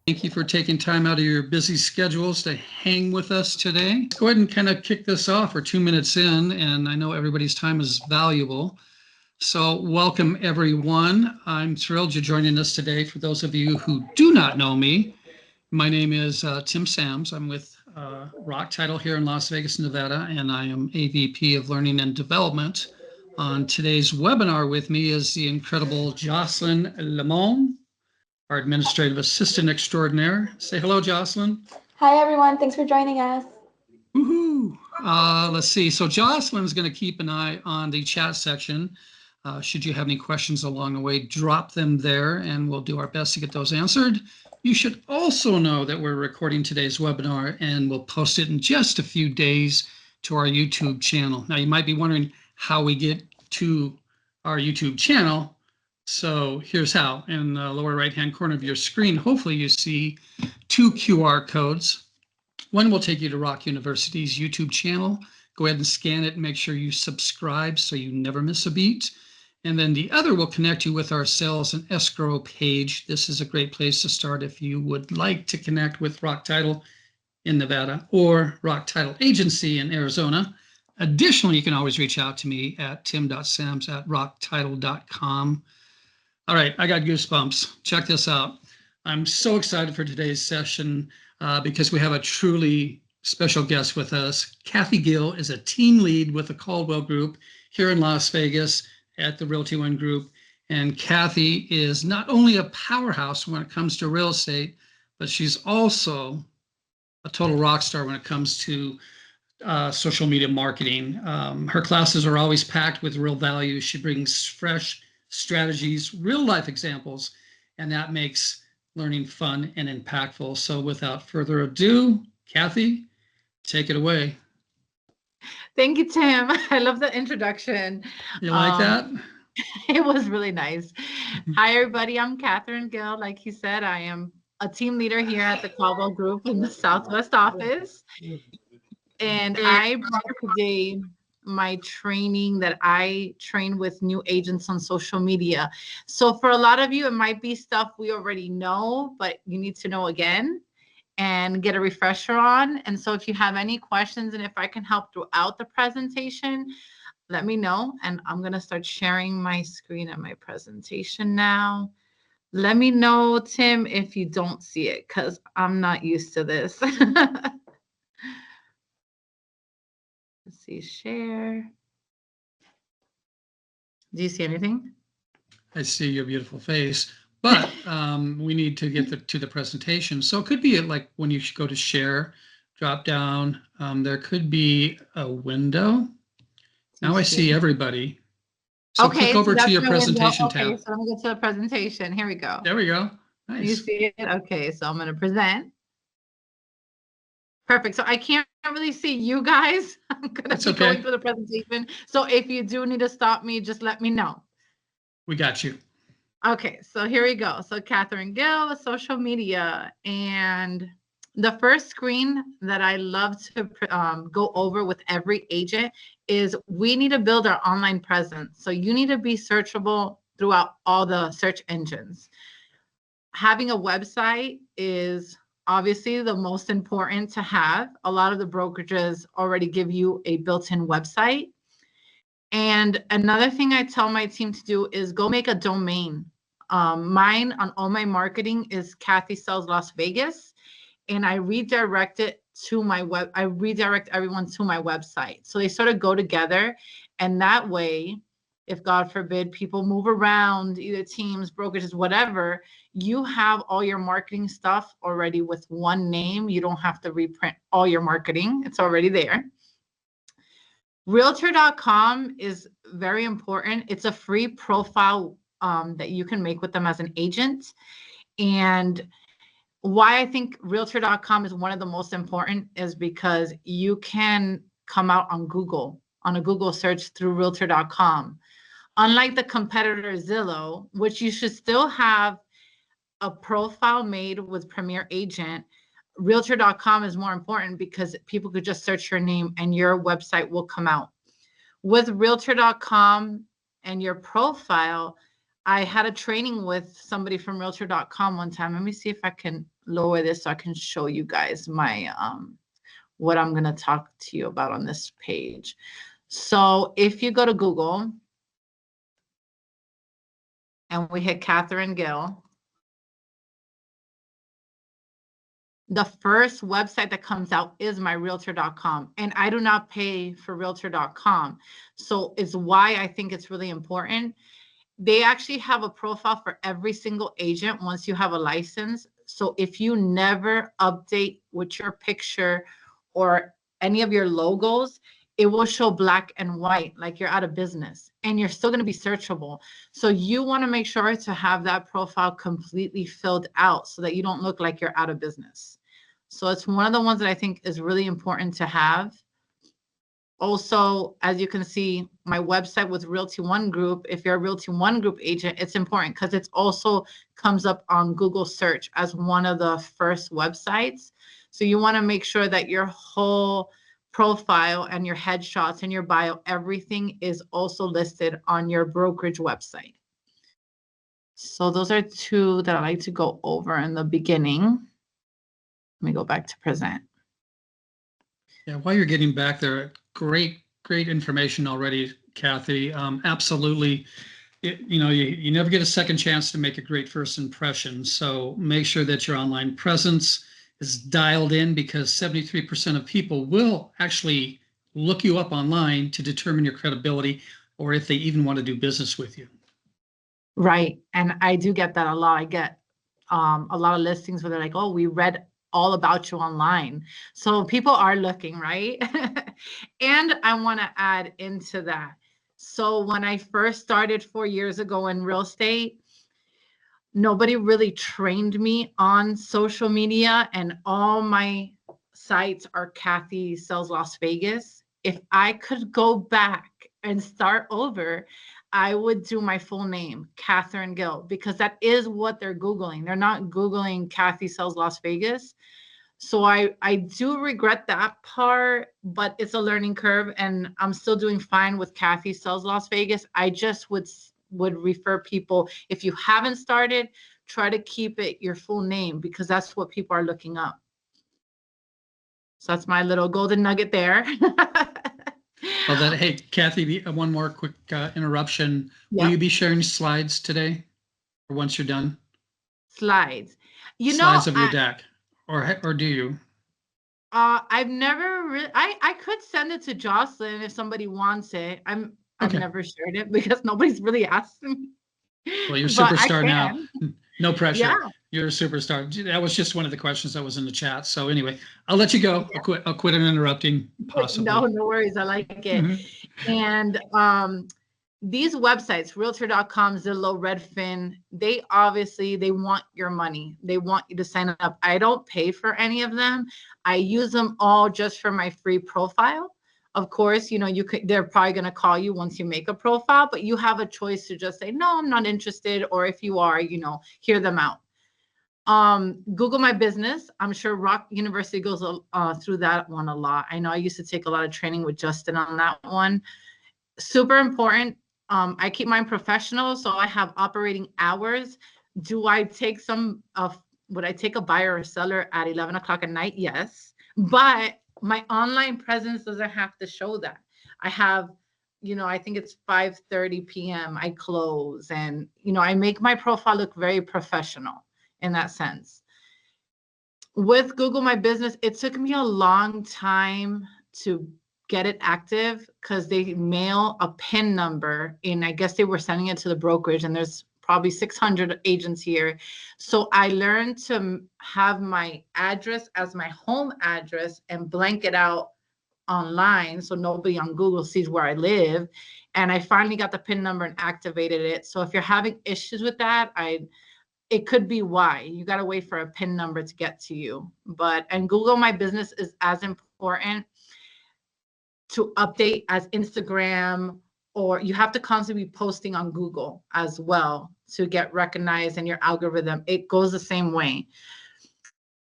Thank you for taking time out of your busy schedules to hang with us today. Let's go ahead and kind of kick this off. We're 2 minutes in, and I know everybody's time is valuable. So welcome, everyone. I'm thrilled you're joining us today. For those of you who do not know me, my name is Tim Sams. I'm with Rock Title here in Las Vegas, Nevada, and I am AVP of Learning and Development. On today's webinar with me is the incredible Jocelyn Lemon, our administrative assistant extraordinaire. Say hello, Jocelyn. Hi, everyone. Thanks for joining us. Woohoo! Let's see. So Jocelyn's going to keep an eye on the chat section. Should you have any questions along the way, drop them there, and we'll do our best to get those answered. You should also know that we're recording today's webinar, and we'll post it in just a few days to our YouTube channel. Now, you might be wondering how we get to our YouTube channel. So here's how. In the lower right-hand corner of your screen, hopefully you see 2 QR codes. One will take you to Rock University's YouTube channel. Go ahead and scan it and make sure you subscribe so you never miss a beat. And then the other will connect you with our sales and escrow page. This is a great place to start if you would like to connect with Rock Title in Nevada or Rock Title Agency in Arizona. Additionally, you can always reach out to me at tim.sams@rocktitle.com. All right, I got goosebumps. Check this out. I'm so excited for today's session because we have a truly special guest with us. Kathy Gill is a team lead with the Caldwell Group here in Las Vegas at the Realty One Group. And Kathy is not only a powerhouse when it comes to real estate, but she's also a total rock star when it comes to social media marketing. Her classes are always packed with real value. She brings fresh strategies, real life examples, and that makes learning fun and impactful. So without further ado, Kathy, take it away. Thank you, Tim. I love the introduction. You like that? It was really nice. Hi, everybody. I'm Catherine Gill. Like he said, I am a team leader here at the Caldwell Group in the Southwest office. And I brought today my training that I train with new agents on social media. So for a lot of you, it might be stuff we already know, but you need to know again and get a refresher on. And so if you have any questions and if I can help throughout the presentation, let me know. And I'm going to start sharing my screen and my presentation now. Let me know, Tim, if you don't see it, because I'm not used to this. Let's see, share. Do you see anything? I see your beautiful face, but we need to get to the presentation. So it could be like when you go to share, drop down, there could be a window. Now I see everybody. So okay, click over to your presentation tab. Okay, so let me go to the presentation. Here we go. There we go. Nice. You see it? Okay, so I'm going to present. Perfect. So I can't really see you guys. I'm going to be going through the presentation. So if you do need to stop me, just let me know. We got you. Okay, so here we go. So Catherine Gill, social media. And the first screen that I love to go over with every agent is we need to build our online presence. So you need to be searchable throughout all the search engines. Having a website is obviously the most important to have. A lot of the brokerages already give you a built-in website. And another thing I tell my team to do is go make a domain. Mine on all my marketing is Kathy Sells Las Vegas, and I redirect it to my web. I redirect everyone to my website. So they sort of go together. And that way, if God forbid people move around, either teams, brokerages, whatever, you have all your marketing stuff already with one name. You don't have to reprint all your marketing. It's already there. Realtor.com is very important. It's a free profile that you can make with them as an agent. And why I think Realtor.com is one of the most important is because you can come out on Google, on a Google search through Realtor.com. Unlike the competitor Zillow, which you should still have a profile made with Premier Agent, Realtor.com is more important because people could just search your name and your website will come out. With Realtor.com and your profile, I had a training with somebody from Realtor.com one time. Let me see if I can lower this so I can show you guys my what I'm going to talk to you about on this page. So if you go to Google and we hit Catherine Gill, the first website that comes out is my Realtor.com, and I do not pay for Realtor.com. So it's why I think it's really important. They actually have a profile for every single agent once you have a license. So if you never update with your picture or any of your logos, it will show black and white, like you're out of business, and you're still going to be searchable. So you want to make sure to have that profile completely filled out so that you don't look like you're out of business. So it's one of the ones that I think is really important to have. Also, as you can see, my website with Realty One Group, if you're a Realty One Group agent, it's important because it also comes up on Google search as one of the first websites. So you want to make sure that your whole profile and your headshots and your bio, everything is also listed on your brokerage website. So those are two that I like to go over in the beginning. Let me go back to present. Yeah, while you're getting back there, great information already, Kathy. Absolutely. You never get a second chance to make a great first impression. So make sure that your online presence is dialed in, because 73% of people will actually look you up online to determine your credibility, or if they even want to do business with you. Right. And I do get that a lot. I get a lot of listings where they're like, oh, we read all about you online. So people are looking, right? And I want to add into that. So when I first started 4 years ago in real estate, nobody really trained me on social media, and all my sites are Kathy Sells Las Vegas. If I could go back and start over, I would do my full name, Catherine Gill, because that is what they're Googling. They're not Googling Kathy Sells Las Vegas. So I do regret that part, but it's a learning curve, and I'm still doing fine with Kathy Sells Las Vegas. I just would refer people, if you haven't started, try to keep it your full name, because that's what people are looking up. So that's my little golden nugget there. Well, hey, Kathy, one more quick interruption. Will Yep. you be sharing slides today, or once you're done? Slides. Slides of your deck, or do you? I've never really, I could send it to Jocelyn if somebody wants it. I've Okay. never shared it because nobody's really asked me. Well, you're a But I superstar now. can. No pressure. Yeah. You're a superstar. That was just one of the questions that was in the chat. So anyway, I'll let you go. I'll quit interrupting, possibly. No worries. I like it. Mhm. And these websites, Realtor.com, Zillow, Redfin, they want your money. They want you to sign up. I don't pay for any of them. I use them all just for my free profile. Of course, they're probably going to call you once you make a profile, but you have a choice to just say, no, I'm not interested. Or if you are, hear them out. Google My Business. I'm sure Rock University goes through that one a lot. I know I used to take a lot of training with Justin on that one. Super important. I keep mine professional, so I have operating hours. Do I take would I take a buyer or seller at 11 o'clock at night? Yes. But my online presence doesn't have to show that. I have, I think it's 5:30 p.m. I close, and, I make my profile look very professional in that sense. With Google My Business, it took me a long time to get it active because they mail a PIN number, and I guess they were sending it to the brokerage, and there's probably 600 agents here. So I learned to have my address as my home address and blank it out online so nobody on Google sees where I live. And I finally got the PIN number and activated it. So if you're having issues with that, it could be why. You got to wait for a PIN number to get to you. And Google My Business is as important to update as Instagram, or you have to constantly be posting on Google as well to get recognized in your algorithm. It goes the same way.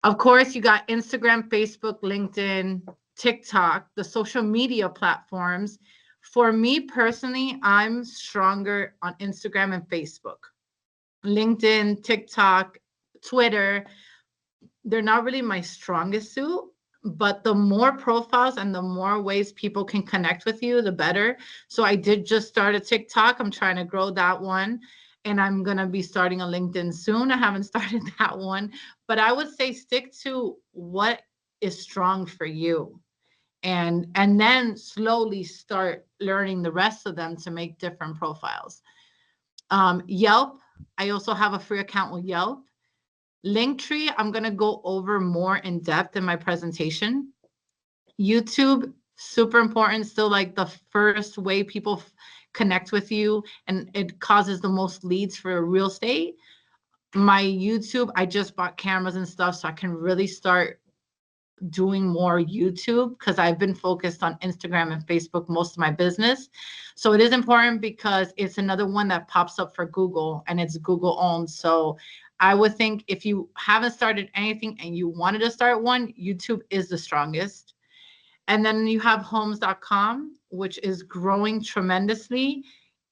Of course, you got Instagram, Facebook, LinkedIn, TikTok, the social media platforms. For me personally, I'm stronger on Instagram and Facebook. LinkedIn, TikTok, Twitter, they're not really my strongest suit, but the more profiles and the more ways people can connect with you, the better. So I did just start a TikTok. I'm trying to grow that one. And I'm going to be starting a LinkedIn soon. I haven't started that one, but I would say stick to what is strong for you. And then slowly start learning the rest of them to make different profiles. Yelp, I also have a free account with Yelp. Linktree, I'm going to go over more in depth in my presentation. YouTube, super important. Still like the first way people connect with you, and it causes the most leads for real estate. My YouTube, I just bought cameras and stuff, so I can really start doing more YouTube because I've been focused on Instagram and Facebook most of my business. So it is important because it's another one that pops up for Google, and it's Google owned. So I would think if you haven't started anything and you wanted to start one, YouTube is the strongest. And then you have homes.com, which is growing tremendously.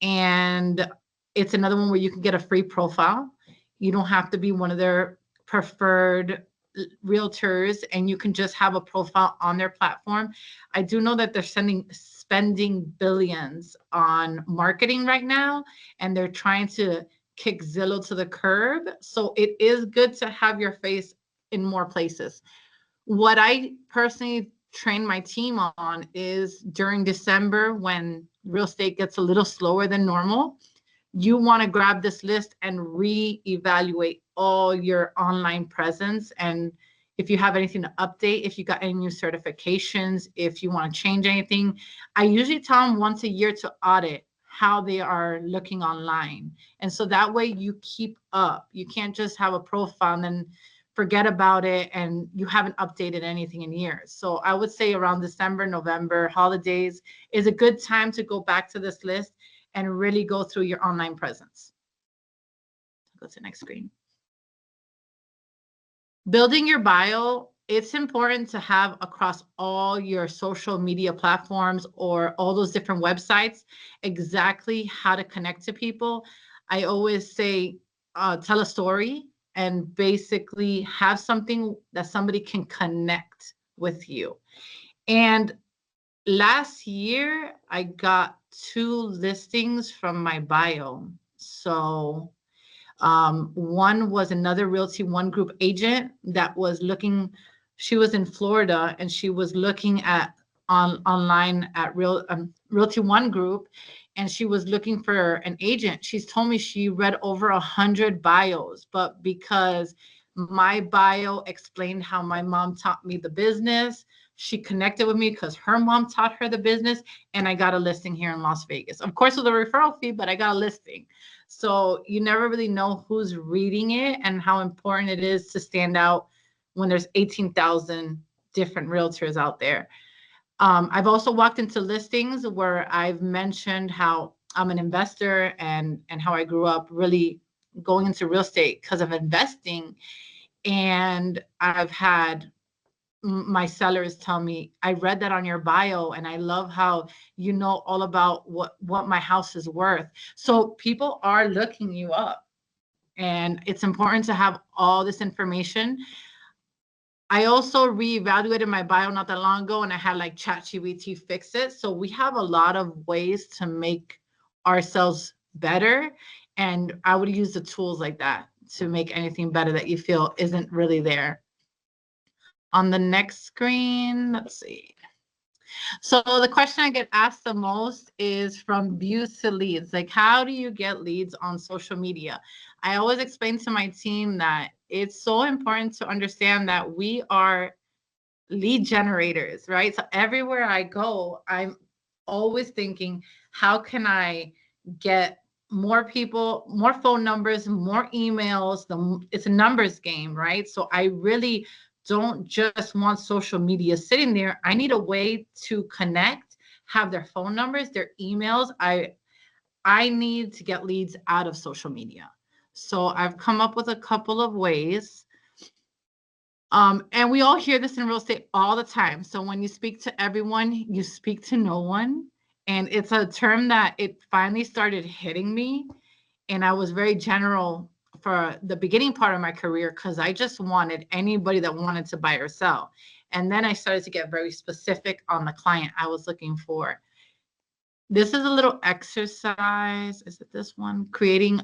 And it's another one where you can get a free profile. You don't have to be one of their preferred realtors, and you can just have a profile on their platform. I do know that they're spending billions on marketing right now, and they're trying to kick Zillow to the curb. So it is good to have your face in more places. What I personally train my team on is during December, when real estate gets a little slower than normal, you want to grab this list and reevaluate all your online presence. And if you have anything to update, if you got any new certifications, if you want to change anything, I usually tell them once a year to audit how they are looking online. And so that way you keep up. You can't just have a profile and then forget about it and you haven't updated anything in years. So I would say around December, November, holidays is a good time to go back to this list and really go through your online presence. Go to the next screen. Building your bio, it's important to have across all your social media platforms or all those different websites exactly how to connect to people. I always say, tell a story and basically have something that somebody can connect with you. And last year, I got 2 listings from my bio. So one was another Realty One Group agent that was looking, she was in Florida and she was looking at online at Realty One Group, and she was looking for an agent. She's told me she read over 100 bios, but because my bio explained how my mom taught me the business, she connected with me because her mom taught her the business, and I got a listing here in Las Vegas. Of course, with a referral fee, but I got a listing. So you never really know who's reading it and how important it is to stand out when there's 18,000 different realtors out there. I've also walked into listings where I've mentioned how I'm an investor and how I grew up really going into real estate because of investing. And I've had my sellers tell me, I read that on your bio and I love how you know all about what my house is worth. So people are looking you up, and it's important to have all this information. I also reevaluated my bio not that long ago, and I had like ChatGPT fix it. So we have a lot of ways to make ourselves better, and I would use the tools like that to make anything better that you feel isn't really there. On the next screen, let's see. So the question I get asked the most is from views to leads. Like, how do you get leads on social media? I always explain to my team that it's so important to understand that we are lead generators, right? So everywhere I go, I'm always thinking, how can I get more people, more phone numbers, more emails? It's a numbers game, right? So I really don't just want social media sitting there. I need a way to connect, have their phone numbers, their emails. I need to get leads out of social media. So I've come up with a couple of ways. And we all hear this in real estate all the time. So when you speak to everyone, you speak to no one. And it's a term that it finally started hitting me. And I was very general for the beginning part of my career because I just wanted anybody that wanted to buy or sell. And then I started to get very specific on the client I was looking for. This is a little exercise. Is it this one? Creating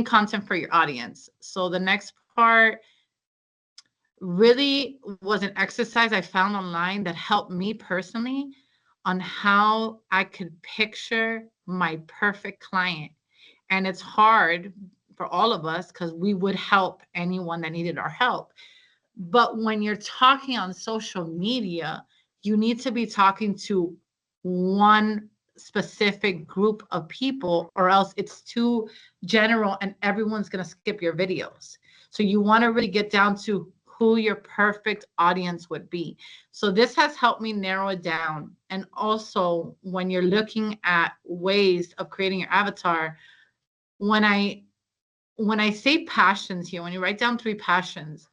content for your audience. So the next part really was an exercise I found online that helped me personally on how I could picture my perfect client. And it's hard for all of us because we would help anyone that needed our help. But when you're talking on social media, you need to be talking to one specific group of people, or else it's too general and everyone's going to skip your videos. So you want to really get down to who your perfect audience would be. So this has helped me narrow it down. And also, when you're looking at ways of creating your avatar, when I say passions here, when you write down 3 passions,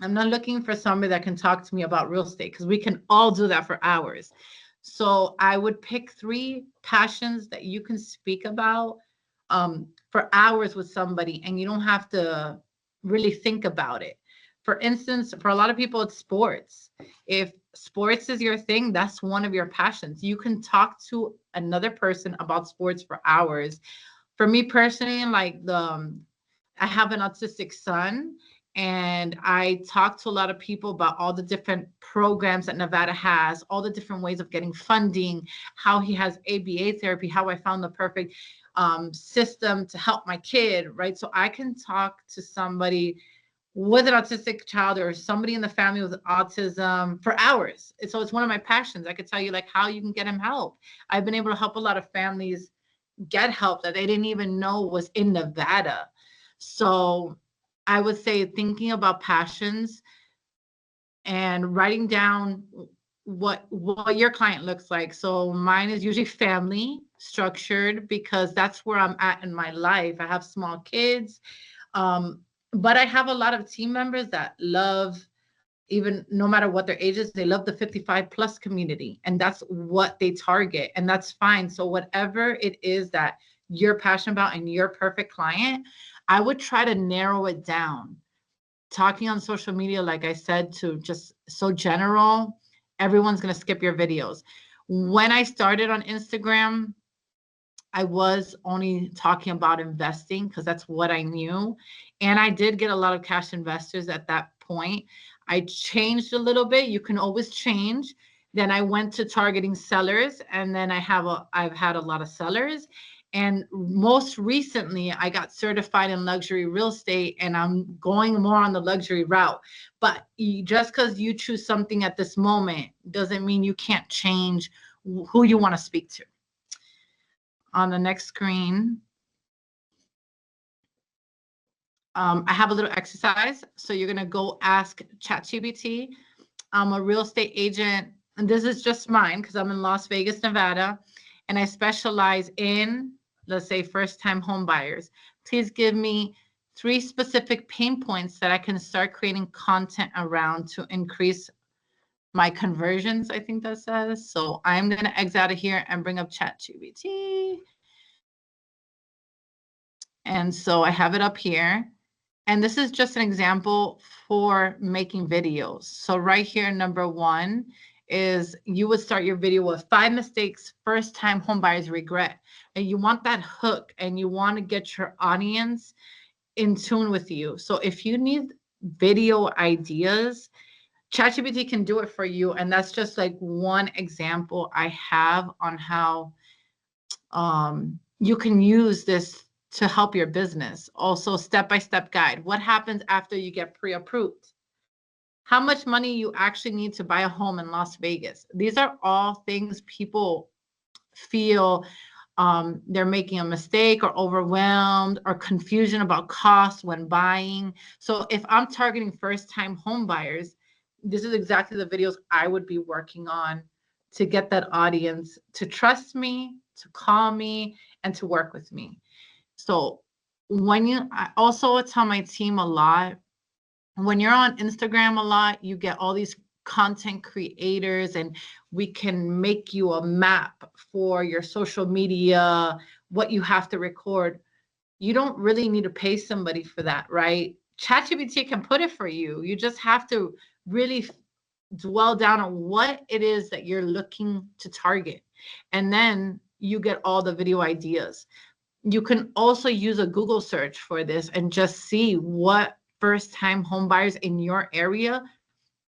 I'm not looking for somebody that can talk to me about real estate because we can all do that for hours. So I would pick 3 passions that you can speak about for hours with somebody, and you don't have to really think about it. For instance, for a lot of people, it's sports. If sports is your thing, that's one of your passions. You can talk to another person about sports for hours. For me personally, like I have an autistic son, and I talk to a lot of people about all the different programs that Nevada has, all the different ways of getting funding, how he has ABA therapy, how I found the perfect system to help my kid, right? So I can talk to somebody with an autistic child or somebody in the family with autism for hours. So it's one of my passions. I could tell you like how you can get him help. I've been able to help a lot of families get help that they didn't even know was in Nevada. So I would say thinking about passions and writing down what your client looks like. So mine is usually family structured because that's where I'm at in my life. I have small kids, but I have a lot of team members that love, even no matter what their age is, they love the 55 plus community, and that's what they target, and that's fine. So whatever it is that you're passionate about and your perfect client, I would try to narrow it down. Talking on social media, like I said, to just so general, everyone's going to skip your videos. When I started on Instagram, I was only talking about investing because that's what I knew. And I did get a lot of cash investors at that point. I changed a little bit. You can always change. Then I went to targeting sellers, and then I've had a lot of sellers. And most recently, I got certified in luxury real estate, and I'm going more on the luxury route. But just because you choose something at this moment doesn't mean you can't change who you want to speak to. On the next screen, I have a little exercise. So you're going to go ask ChatGPT. I'm a real estate agent, and this is just mine because I'm in Las Vegas, Nevada, and I specialize in, let's say, first-time home buyers. Please give me 3 specific pain points that I can start creating content around to increase my conversions, I think that says. So I'm going to exit out of here and bring up ChatGPT. And so I have it up here. And this is just an example for making videos. So right here, number 1 is you would start your video with 5 mistakes first-time homebuyers regret. And you want that hook, and you want to get your audience in tune with you. So if you need video ideas, ChatGPT can do it for you. And that's just like one example I have on how you can use this to help your business. Also, step-by-step guide. What happens after you get pre-approved? How much money you actually need to buy a home in Las Vegas? These are all things people feel they're making a mistake or overwhelmed or confusion about costs when buying. So if I'm targeting first-time home buyers, this is exactly the videos I would be working on to get that audience to trust me, to call me, and to work with me. So I also tell my team a lot, when you're on Instagram a lot, you get all these content creators, and we can make you a map for your social media, what you have to record. You don't really need to pay somebody for that, right? ChatGPT can put it for you. You just have to really dwell down on what it is that you're looking to target. And then you get all the video ideas. You can also use a Google search for this and just see what first-time home buyers in your area,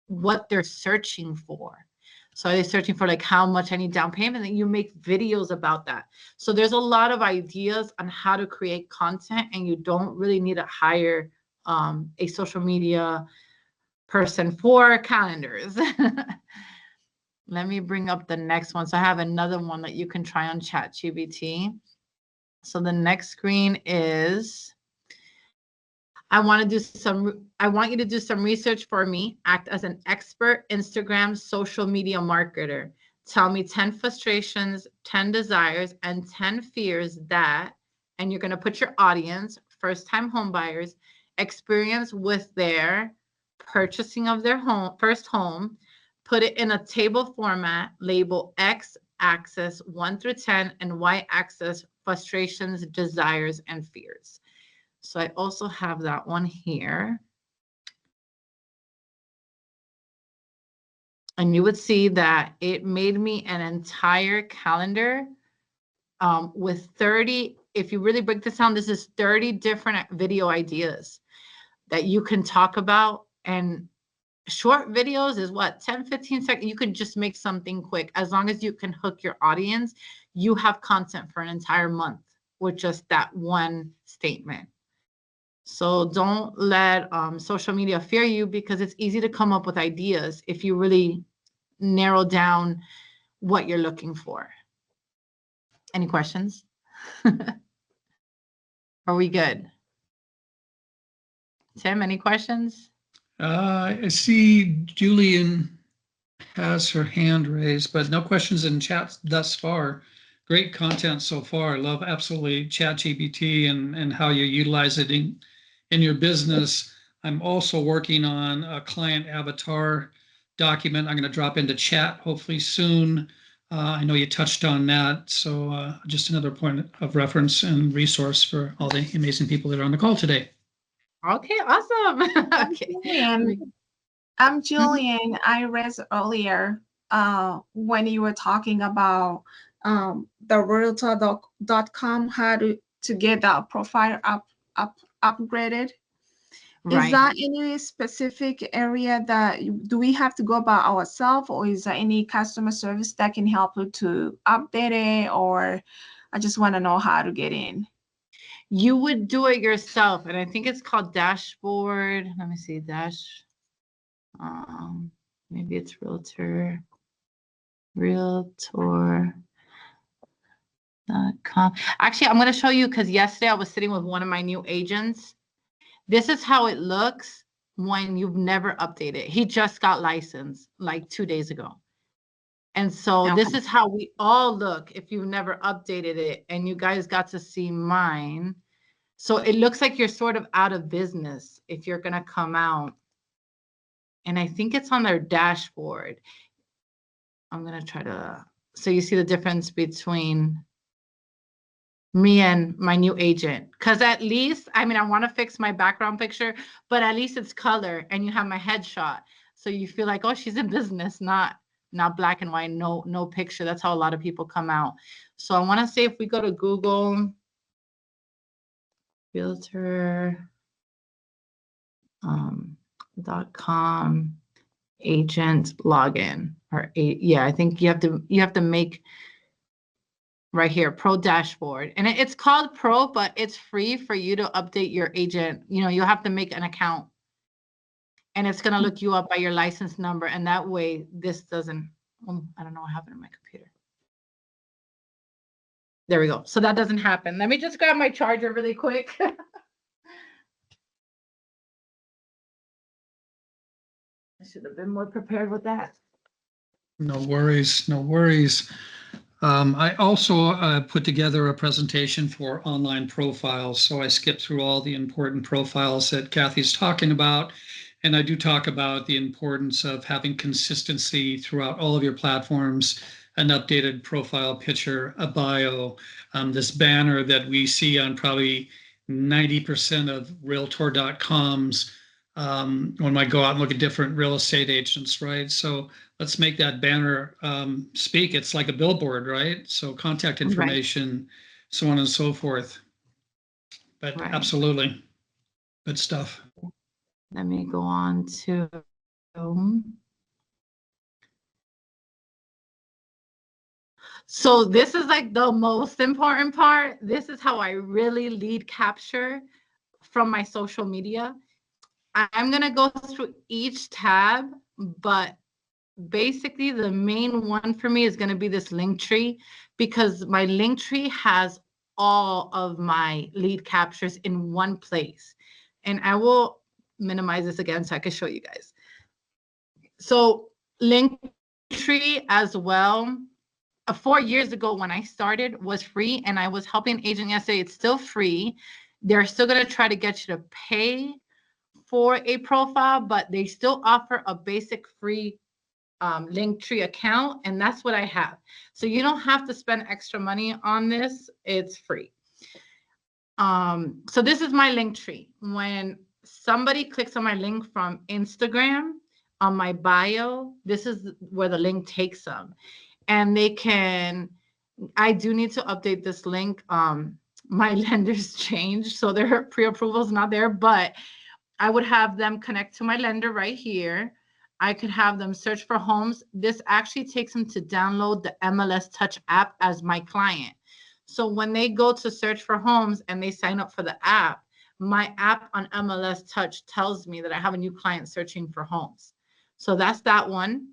what they're searching for. So are they searching for like how much I need down payment? And you make videos about that. So there's a lot of ideas on how to create content, and you don't really need to hire a social media person for calendars. Let me bring up the next one. So I have another one that you can try on ChatGPT. So the next screen is, I want you to do some research for me. Act as an expert Instagram social media marketer. Tell me 10 frustrations, 10 desires, and 10 fears that, and you're going to put your audience, first-time home buyers, experience with their purchasing of their first home. Put it in a table format, label X axis 1 through 10 and Y axis frustrations, desires, and fears. So I also have that one here. And you would see that it made me an entire calendar with 30, if you really break this down, this is 30 different video ideas that you can talk about. And short videos is what, 10, 15 seconds. You can just make something quick. As long as you can hook your audience, you have content for an entire month with just that one statement. So don't let social media fear you, because it's easy to come up with ideas if you really narrow down what you're looking for. Any questions? Are we good? Tim, any questions? I see Julian has her hand raised, but no questions in chat thus far. Great content so far. I love absolutely ChatGPT and how you utilize it in your business. I'm also working on a client avatar document I'm going to drop into chat hopefully soon. I know you touched on that, so just another point of reference and resource for all the amazing people that are on the call today. Okay, awesome. Okay. I'm Julian. I read earlier when you were talking about the Realtor.com, how to get that profile upgraded. Right. Is that any specific area that do we have to go by ourselves, or is there any customer service that can help you to update it? Or I just want to know how to get in. You would do it yourself, and I think it's called dashboard. Let me see, maybe it's Realtor.com. Actually, I'm going to show you, because yesterday I was sitting with one of my new agents. This is how it looks when you've never updated. He just got licensed like 2 days ago. And so Okay. this is how we all look if you've never updated it, and you guys got to see mine. So it looks like you're sort of out of business if you're going to come out. And I think it's on their dashboard. I'm going to try to, so you see the difference between me and my new agent. Because at least, I mean, I want to fix my background picture, but at least it's color and you have my headshot. So you feel like, oh, she's in business, not black and white, no picture. That's how a lot of people come out. So I want to say if we go to Google, Realtor.com agent login, or yeah, I think you have to make right here, Pro Dashboard. And it's called Pro, but it's free for you to update your agent. You know, you'll have to make an account, and it's going to look you up by your license number. And that way this doesn't, I don't know what happened to my computer. There we go. So that doesn't happen. Let me just grab my charger really quick. I should have been more prepared with that. No worries, no worries. I also put together a presentation for online profiles. So I skipped through all the important profiles that Kathy's talking about And I do talk about the importance of having consistency throughout all of your platforms, an updated profile picture, a bio, this banner that we see on probably 90% of Realtor.coms when I go out and look at different real estate agents, right? So let's make that banner speak. It's like a billboard, right? So contact Right. information, so on and so forth. But Right. absolutely, good stuff. Let me go on to. So this is like the most important part. This is how I really lead capture from my social media. I'm going to go through each tab, but basically the main one for me is going to be this link tree, because my link tree has all of my lead captures in one place. And I will minimize this again so I can show you guys. So link tree as well. 4 years ago when I started was free, and I was helping agent yesterday. It's still free. They're still going to try to get you to pay for a profile, but they still offer a basic free Linktree account, and that's what I have. So you don't have to spend extra money on this. It's free. So this is my Linktree. When somebody clicks on my link from Instagram, on my bio, this is where the link takes them. And they can, I do need to update this link. My lenders changed, so their pre-approval is not there, but I would have them connect to my lender right here. I could have them search for homes. This actually takes them to download the MLS Touch app as my client. So when they go to search for homes and they sign up for the app, my app on MLS Touch tells me that I have a new client searching for homes. So that's that one.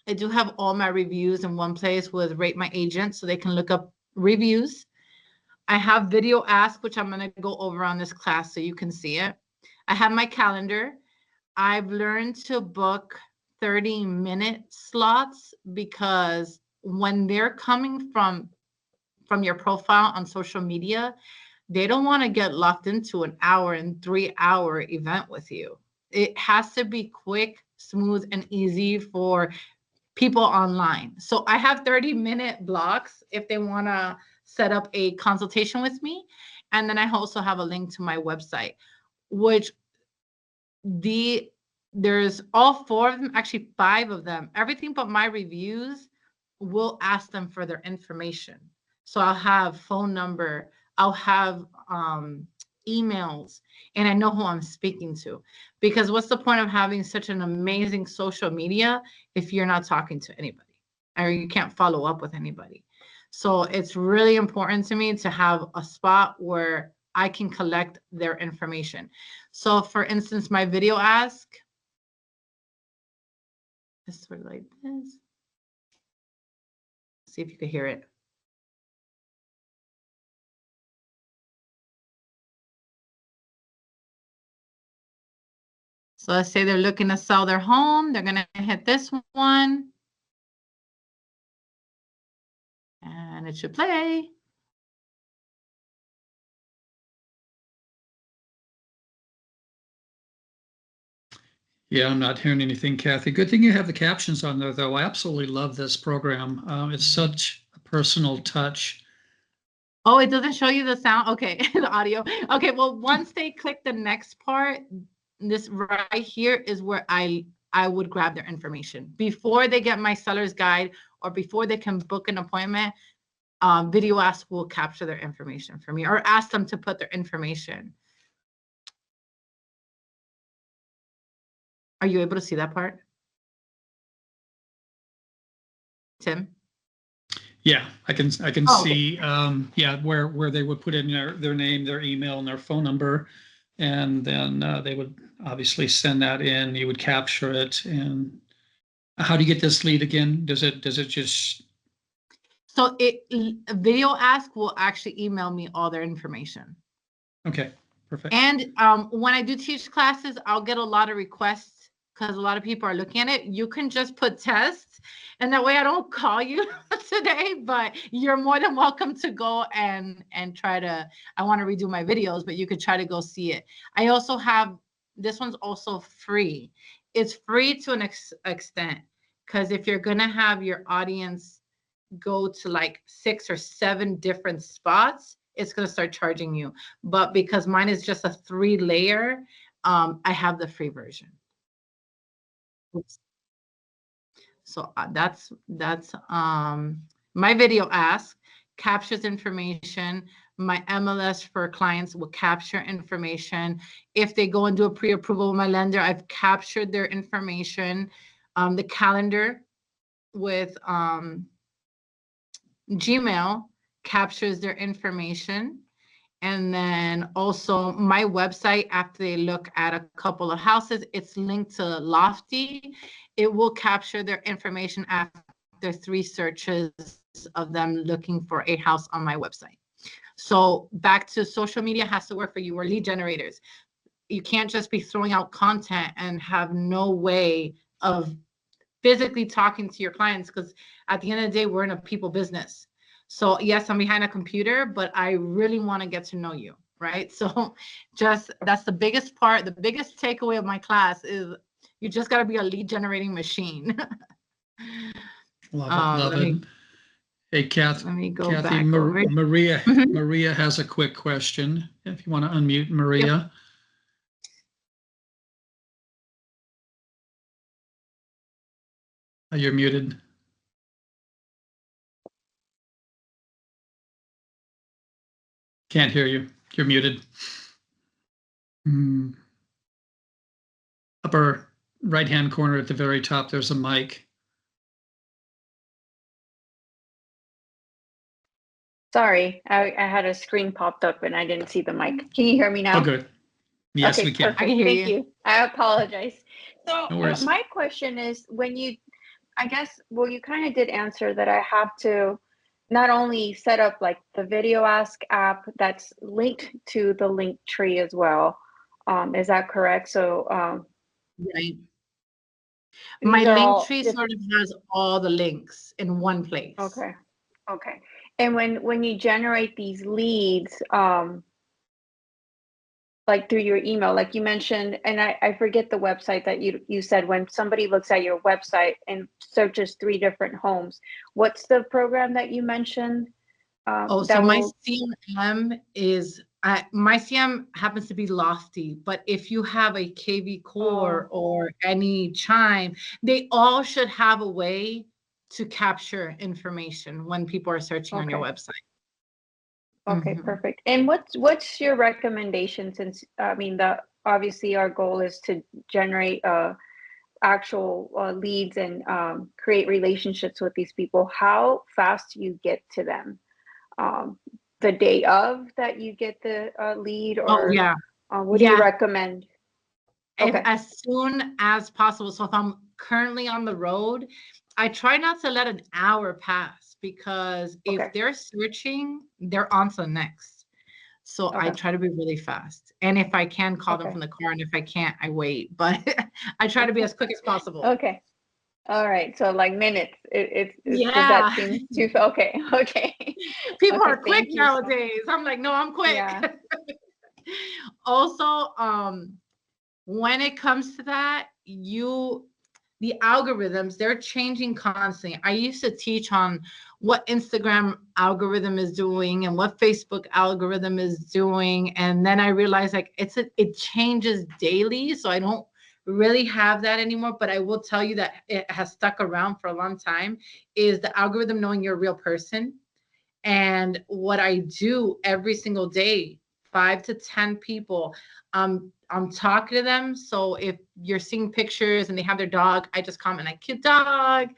I do have all my reviews in one place with Rate My Agent, so they can look up reviews. I have Video Ask, which I'm going to go over on this class so you can see it. I have my calendar. I've learned to book 30-minute slots, because when they're coming from your profile on social media, they don't want to get locked into an hour and 3-hour event with you. It has to be quick, smooth, and easy for people online. So I have 30-minute blocks if they want to set up a consultation with me. And then I also have a link to my website, which there's all 4 of them, actually 5 of them. Everything but my reviews will ask them for their information. So I'll have phone number, I'll have emails, and I know who I'm speaking to. Because what's the point of having such an amazing social media if you're not talking to anybody or you can't follow up with anybody? So it's really important to me to have a spot where I can collect their information. So for instance, my Video Ask, just sort of like this. See if you can hear it. So let's say they're looking to sell their home. They're going to hit this one. And it should play. Yeah, I'm not hearing anything, Kathy. Good thing you have the captions on there, though. I absolutely love this program. It's such a personal touch. Oh, it doesn't show you the sound? Okay, the audio. Okay, well, once they click the next part, this right here is where I would grab their information. Before they get my seller's guide or before they can book an appointment, Video Ask will capture their information for me or ask them to put their information. Are you able to see that part, Tim? Yeah, I can Oh, see yeah, where they would put in their name, their email, and their phone number, and then they would obviously send that in. You would capture it. And how do you get this lead again? Does it just So Video Ask will actually email me all their information. okay, perfect. And when I do teach classes, I'll get a lot of requests because a lot of people are looking at it. You can just put tests, and that way I don't call you today, but you're more than welcome to go and try to, I want to redo my videos, but you could try to go see it. I also have this one's also free. It's free to an extent, because if you're going to have your audience go to like 6 or 7 different spots, it's going to start charging you. But because mine is just a 3-layer, I have the free version. Oops. So that's my video ask captures information. My MLS for clients will capture information. If they go and do a pre-approval with my lender, I've captured their information. The calendar with Gmail captures their information. And then also my website, after they look at a couple of houses, it's linked to Lofty. It will capture their information after 3 searches of them looking for a house on my website. So back to social media has to work for you. We're lead generators. You can't just be throwing out content and have no way of physically talking to your clients, because at the end of the day, we're in a people business. So yes, I'm behind a computer, but I really want to get to know you, right? So just that's the biggest part. The biggest takeaway of my class is you just got to be a lead generating machine. Love it. Hey, Let me go Kathy, back over. Maria, Mhm. Maria has a quick question. If you want to unmute Maria. You're muted. Can't hear you. You're muted. Upper right-hand corner at the very top, there's a mic. Sorry, I had a screen popped up and I didn't see the mic. Can you hear me now? Oh, good. Yes, okay, we can. Perfect. I can hear Thank you. you. I apologize. So No worries. my question is, when you, I guess, well, you kind of did answer that I have to not only set up like the video ask app that's linked to the link tree as well. Is that correct? So Right. My these are link all tree different. sort of has all the links in one place. Okay. Okay. And when you generate these leads, like through your email, like you mentioned, and I forget the website that you said, when somebody looks at your website and searches 3 different homes, what's the program that you mentioned? So my CM is my CM happens to be Lofty, but if you have a KV Core or any Chime, they all should have a way to capture information when people are searching on your website. Okay, perfect. And what's your recommendation, since I mean, obviously our goal is to generate actual leads and create relationships with these people. How fast do you get to them? The day of that you get the lead, Oh or yeah. what do you recommend? If, as soon as possible. So if I'm currently on the road, I try not to let an hour pass, because if they're searching, they're on to the next. So I try to be really fast. And if I can, call them from the car. And if I can't, I wait. But I try to be as quick as possible. Okay. All right. So like minutes. Does Yeah. that seem too? Okay. Okay. People Okay, are quick thank you so- nowadays. I'm like, no, I'm quick. Yeah. Also, when it comes to that, the algorithms, they're changing constantly. I used to teach on what Instagram algorithm is doing and what Facebook algorithm is doing. And then I realized like it changes daily. So I don't really have that anymore. But I will tell you that it has stuck around for a long time, is the algorithm knowing you're a real person. And what I do every single day, 5 to 10 people, I'm talking to them. So if you're seeing pictures and they have their dog, I just comment like, cute dog.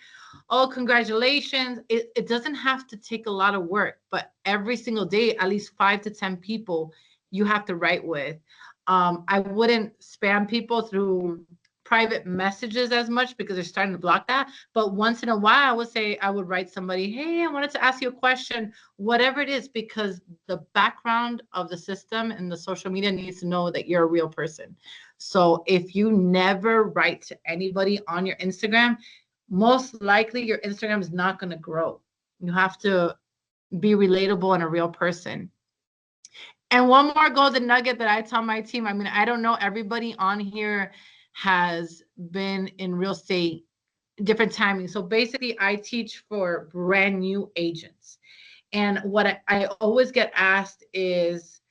Oh, congratulations. It doesn't have to take a lot of work, but every single day, at least 5 to 10 people you have to write with. I wouldn't spam people through private messages as much, because they're starting to block that. But once in a while, I would say I would write somebody, hey, I wanted to ask you a question, whatever it is, because the background of the system and the social media needs to know that you're a real person. So if you never write to anybody on your Instagram, most likely your Instagram is not going to grow. You have to be relatable and a real person. And one more golden nugget that I tell my team. I mean, I don't know, everybody on here has been in real estate different timing. So basically, I teach for brand new agents. And what I always get asked is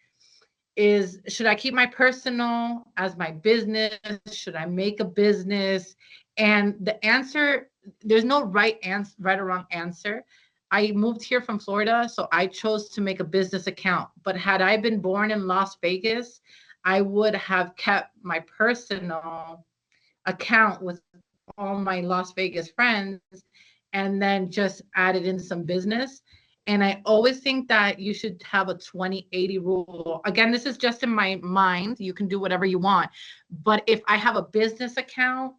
should I keep my personal as my business? Should I make a business? And the answer, there's no right or wrong answer. I moved here from Florida, so I chose to make a business account. But had I been born in Las Vegas, I would have kept my personal account with all my Las Vegas friends and then just added in some business. And I always think that you should have a 20-80 rule. Again, this is just in my mind. You can do whatever you want. But if I have a business account,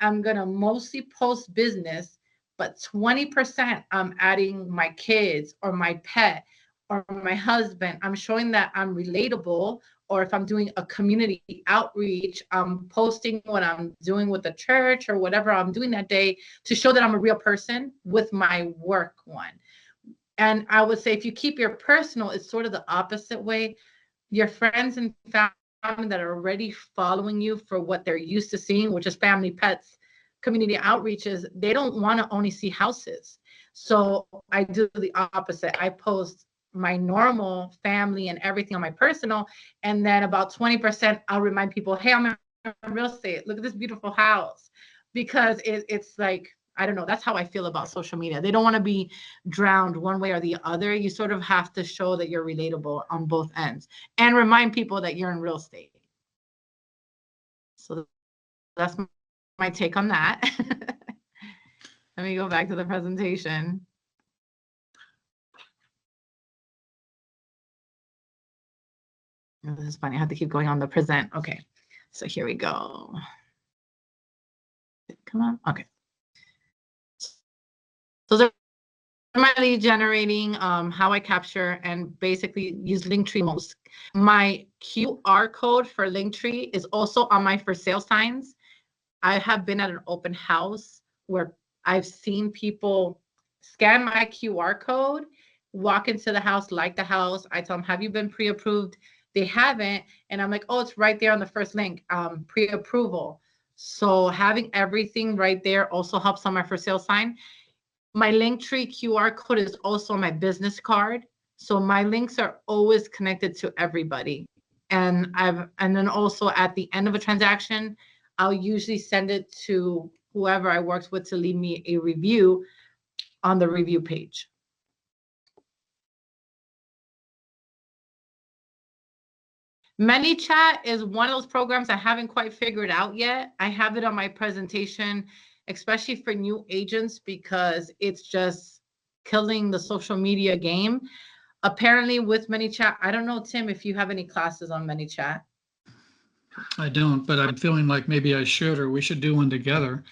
I'm going to mostly post business, but 20% I'm adding my kids or my pet or my husband. I'm showing that I'm relatable. Or if I'm doing a community outreach, I'm posting what I'm doing with the church or whatever I'm doing that day to show that I'm a real person with my work one. And I would say if you keep your personal, it's sort of the opposite way. Your friends and family that are already following you for what they're used to seeing, which is family, pets, community outreaches, they don't want to only see houses. So I do the opposite. I post my normal family and everything on my personal. And then about 20%, I'll remind people, hey, I'm in real estate. Look at this beautiful house. Because it's like, I don't know, that's how I feel about social media. They don't want to be drowned one way or the other. You sort of have to show that you're relatable on both ends and remind people that you're in real estate. So that's my take on that. Let me go back to the presentation. Oh, this is funny. I have to keep going on the present. Okay. So here we go. Come on. Okay. So those are my lead generating, how I capture and basically use Linktree most. My QR code for Linktree is also on my for sale signs. I have been at an open house where I've seen people scan my QR code, walk into the house, like the house. I tell them, have you been pre-approved? They haven't. And I'm like, oh, it's right there on the first link, pre-approval. So having everything right there also helps on my for sale sign. My Linktree QR code is also my business card. So my links are always connected to everybody. And then also at the end of a transaction, I'll usually send it to whoever I worked with to leave me a review on the review page. ManyChat is one of those programs I haven't quite figured out yet. I have it on my presentation, especially for new agents, because it's just killing the social media game. Apparently with ManyChat, I don't know, Tim, if you have any classes on ManyChat. I don't, but I'm feeling like maybe I should, or we should do one together.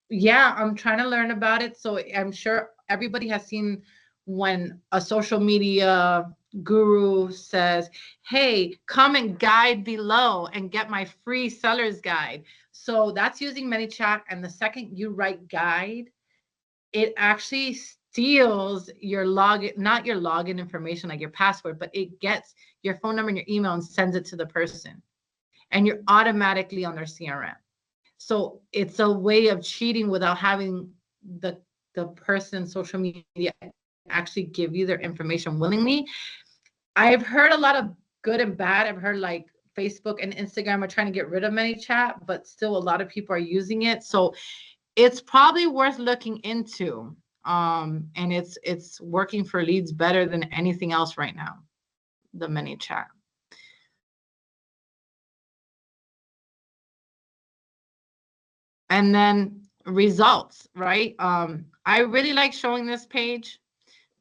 Yeah, I'm trying to learn about it. So I'm sure everybody has seen when a social media guru says, hey, comment guide below and get my free seller's guide. So that's using ManyChat. And the second you write guide, it actually steals your login, not your login information, like your password, but it gets your phone number and your email and sends it to the person. And you're automatically on their CRM. So it's a way of cheating without having the person's social media actually give you their information willingly. I've heard a lot of good and bad. I've heard like Facebook and Instagram are trying to get rid of ManyChat, but still a lot of people are using it. So it's probably worth looking into. And it's working for leads better than anything else right now, the ManyChat. And then results, right? I really like showing this page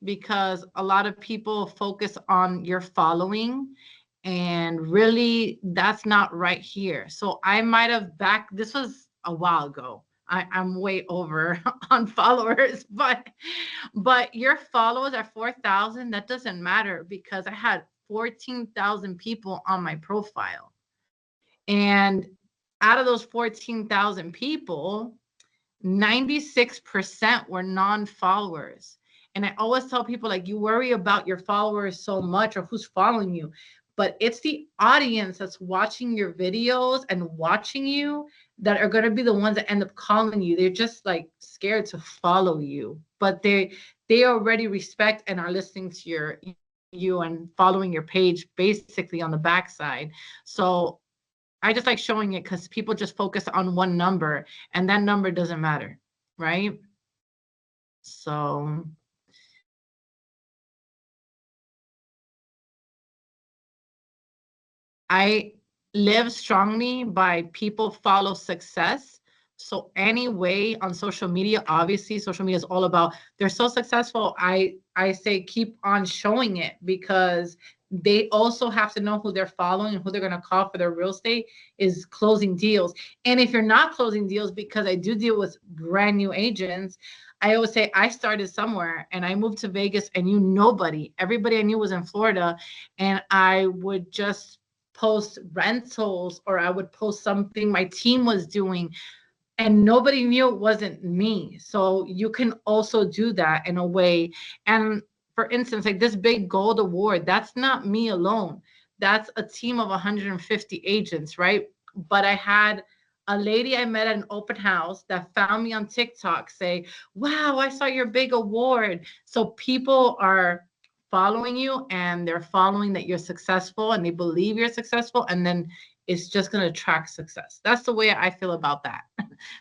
because a lot of people focus on your following, and really that's not right here. So I might have this was a while ago. I'm way over on followers, but your followers are 4,000. That doesn't matter because I had 14,000 people on my profile. And out of those 14,000 people, 96% were non-followers. And I always tell people, like, you worry about your followers so much or who's following you, but it's the audience that's watching your videos and watching you that are going to be the ones that end up calling you. They're just like scared to follow you, but they already respect and are listening to you and following your page basically on the backside. So I just like showing it because people just focus on one number and that number doesn't matter, right? So I live strongly by people follow success. So anyway, on social media, obviously social media is all about they're so successful. I say keep on showing it because they also have to know who they're following and who they're going to call for their real estate is closing deals. And if you're not closing deals, because I do deal with brand new agents, I always say I started somewhere and I moved to Vegas and knew nobody. Everybody I knew was in Florida, and I would just post rentals or I would post something my team was doing and nobody knew it wasn't me. So you can also do that in a way. And for instance, like this big gold award, that's not me alone. That's a team of 150 agents, right? But I had a lady I met at an open house that found me on TikTok say, wow, I saw your big award. So people are following you and they're following that you're successful and they believe you're successful. And then it's just going to attract success. That's the way I feel about that.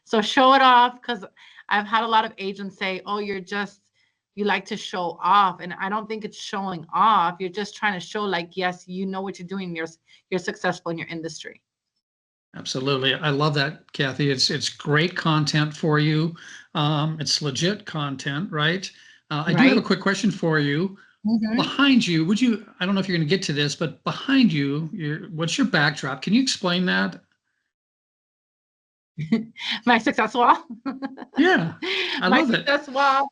So show it off, because I've had a lot of agents say, oh, you like to show off. And I don't think it's showing off. You're just trying to show like, yes, you know what you're doing. You're successful in your industry. Absolutely. I love that, Kathy. It's great content for you. It's legit content, right? I do have a quick question for you. Mm-hmm. Behind you, I don't know if you're going to get to this, but behind you, what's your backdrop? Can you explain that? My success wall. Yeah, I My love it. success wall.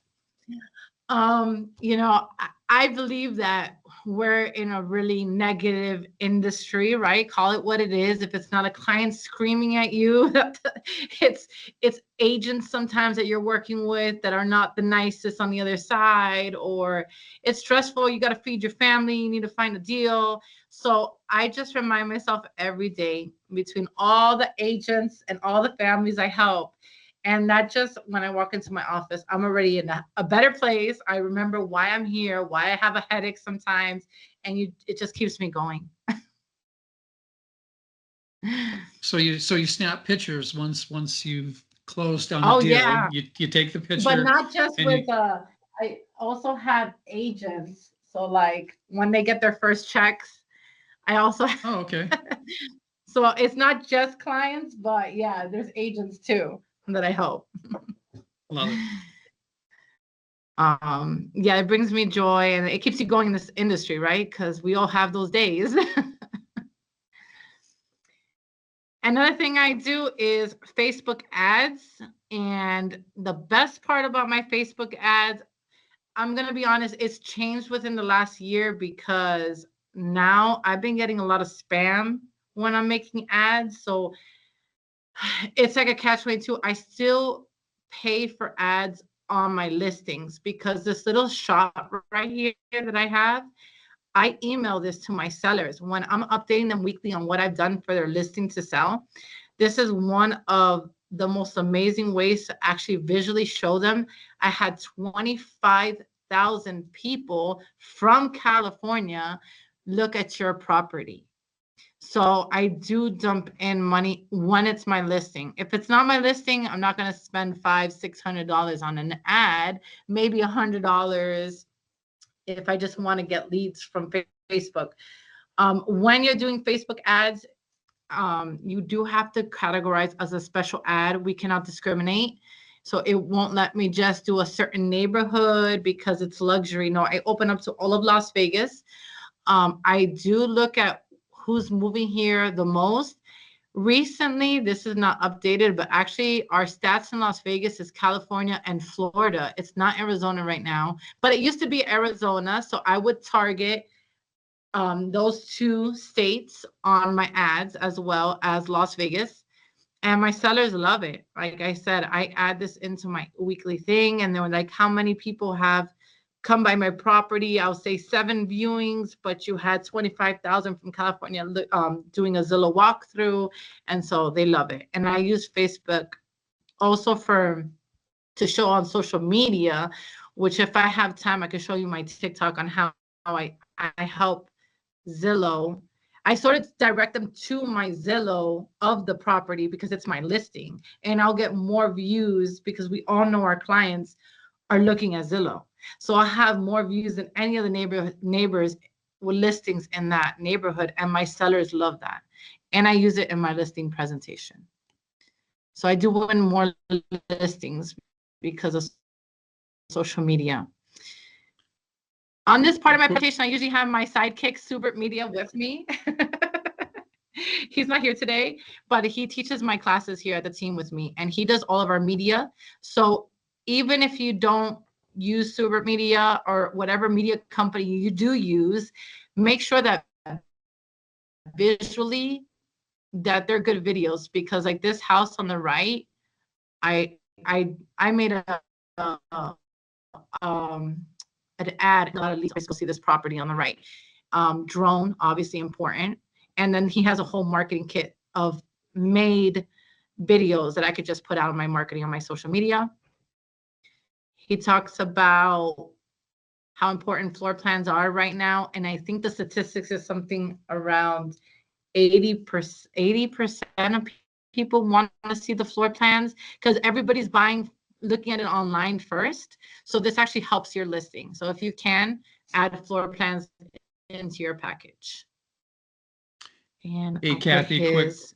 I believe that we're in a really negative industry, right? Call it what it is. If it's not a client screaming at you, it's agents sometimes that you're working with that are not the nicest on the other side, or it's stressful. You got to feed your family. You need to find a deal. So I just remind myself every day between all the agents and all the families I help. And that just, when I walk into my office, I'm already in a better place. I remember why I'm here, why I have a headache sometimes, and it just keeps me going. So you snap pictures once you've closed down Oh a deal. yeah, You take the picture, but not just and with I also have agents. So like when they get their first checks, I also oh, okay. so it's not just clients, but yeah, there's agents too that I help. Love it. Yeah, it brings me joy and it keeps you going in this industry, right? Because we all have those days. Another thing I do is Facebook ads. And the best part about my Facebook ads, I'm going to be honest, it's changed within the last year because now I've been getting a lot of spam when I'm making ads. So it's like a catch-22. I still pay for ads on my listings because this little shop right here that I have, I email this to my sellers when I'm updating them weekly on what I've done for their listing to sell. This is one of the most amazing ways to actually visually show them. I had 25,000 people from California look at your property. So I do dump in money when it's my listing. If it's not my listing, I'm not going to spend $500-600 on an ad, maybe $100 if I just want to get leads from Facebook. When you're doing Facebook ads, you do have to categorize as a special ad. We cannot discriminate. So it won't let me just do a certain neighborhood because it's luxury. No, I open up to all of Las Vegas. I do look at who's moving here the most. Recently, this is not updated, but actually our stats in Las Vegas is California and Florida. It's not Arizona right now, but it used to be Arizona. So I would target those two states on my ads as well as Las Vegas. And my sellers love it. Like I said, I add this into my weekly thing and they were like, how many people have come by my property. I'll say 7 viewings, but you had 25,000 from California doing a Zillow walkthrough. And so they love it. And I use Facebook also to show on social media, which if I have time, I can show you my TikTok on how I help Zillow. I sort of direct them to my Zillow of the property because it's my listing, and I'll get more views because we all know our clients are looking at Zillow. So I have more views than any of the neighbors with listings in that neighborhood, and my sellers love that. And I use it in my listing presentation. So I do win more listings because of social media. On this part of my presentation, I usually have my sidekick, Subert Media, with me. He's not here today, but he teaches my classes here at the team with me, and he does all of our media. So even if you don't use Subert Media or whatever media company you do use, make sure that visually that they're good videos, because like this house on the right, I made an ad. A lot of leads will see this property on the right. Drone, obviously important. And then he has a whole marketing kit of made videos that I could just put out on my marketing on my social media. He talks about how important floor plans are right now. And I think the statistics is something around 80% of people want to see the floor plans because everybody's looking at it online first. So this actually helps your listing. So if you can, add floor plans into your package. And Hey, Kathy, there's